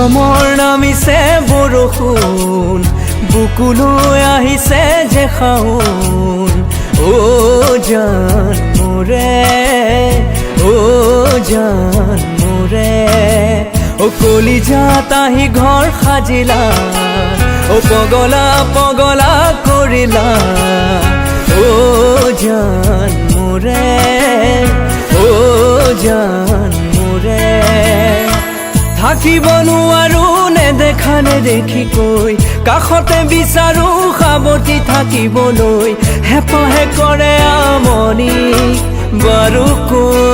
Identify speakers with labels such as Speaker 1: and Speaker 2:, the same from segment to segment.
Speaker 1: মৰমৰ নামিছে বৰষুণ বুকুলৈ আহিছে যে শাওন জান মোৰে জান মোৰে কলিজাত আহি ঘৰ সাজিলা পগলা পগলা কৰিলা জান মোৰে জান মোৰে থাকিব নোৱাৰো নেদেখা নেদেখি কৈ কাষতে বিচাৰো সাৱটি থাকিবলৈ হেঁপাহে কৰে আমনি বাৰু কৈ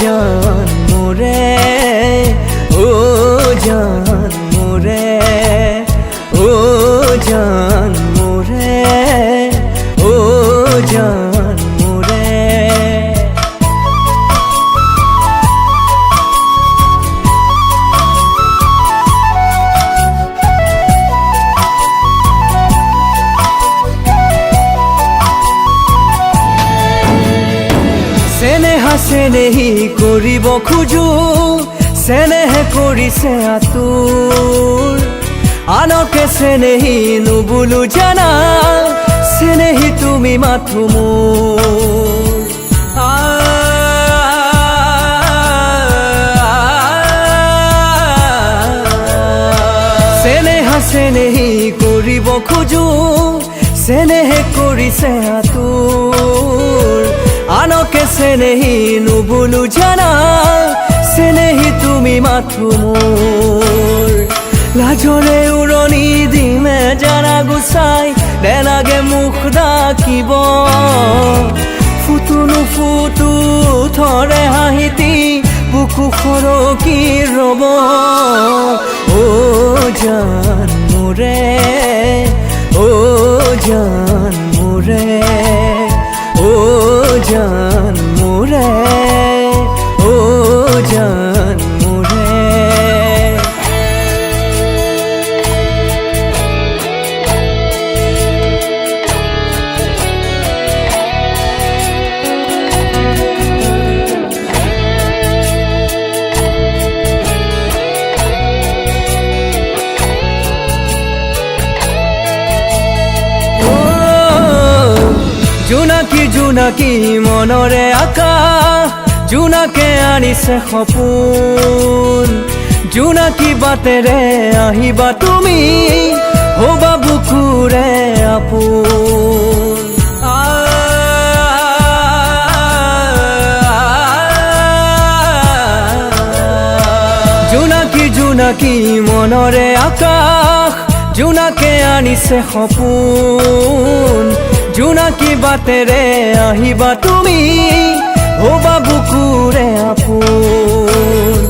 Speaker 1: জান মোৰে জান মোৰে জান মোৰে জান মোৰে চেনেহি কৰিব খোজো চেনেহে কৰিছে আতুৰ আনকে চেনেহি নুবুলো জানা চেনেহি তুমি মাথো মোৰ চেনেহি কৰিব খোজো চেনেহে কৰিছে আতুৰ আনকে চেনেহি নুবুলো জানা চেনেহি তুমি মাথো মোৰ লাজৰে উৰণি দিমে জানা গুচাই নেলাগে মুখ ডাকিব ফুটো নুফুটো থৰে হাঁহিতি বুকু সৰকি ৰব জান মোৰে জান মোৰে জান মোৰে জান মোৰে জোনাকী জোনাকী মনৰে আকাশ জোনাকে আনিছে সপোন জোনাকী বাটেৰে আহিবা তুমি হবা বুকুৰে আপোন জোনাকী জোনাকী মনৰে আকাশ জোনাকে আনিছে সপোন জোনাকী বাটেৰে আহিবা তুমি হবা বুকুৰে আপোন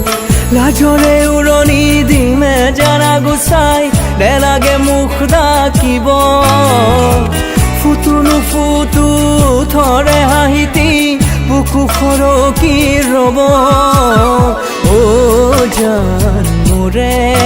Speaker 1: লাজৰে উৰণি দিমে জানা গুচাই নেলাগে মুখ ডাকিব ফুটো নুফুটো থৰে হাঁহিতি বুকু সৰকি ৰব জান মোৰে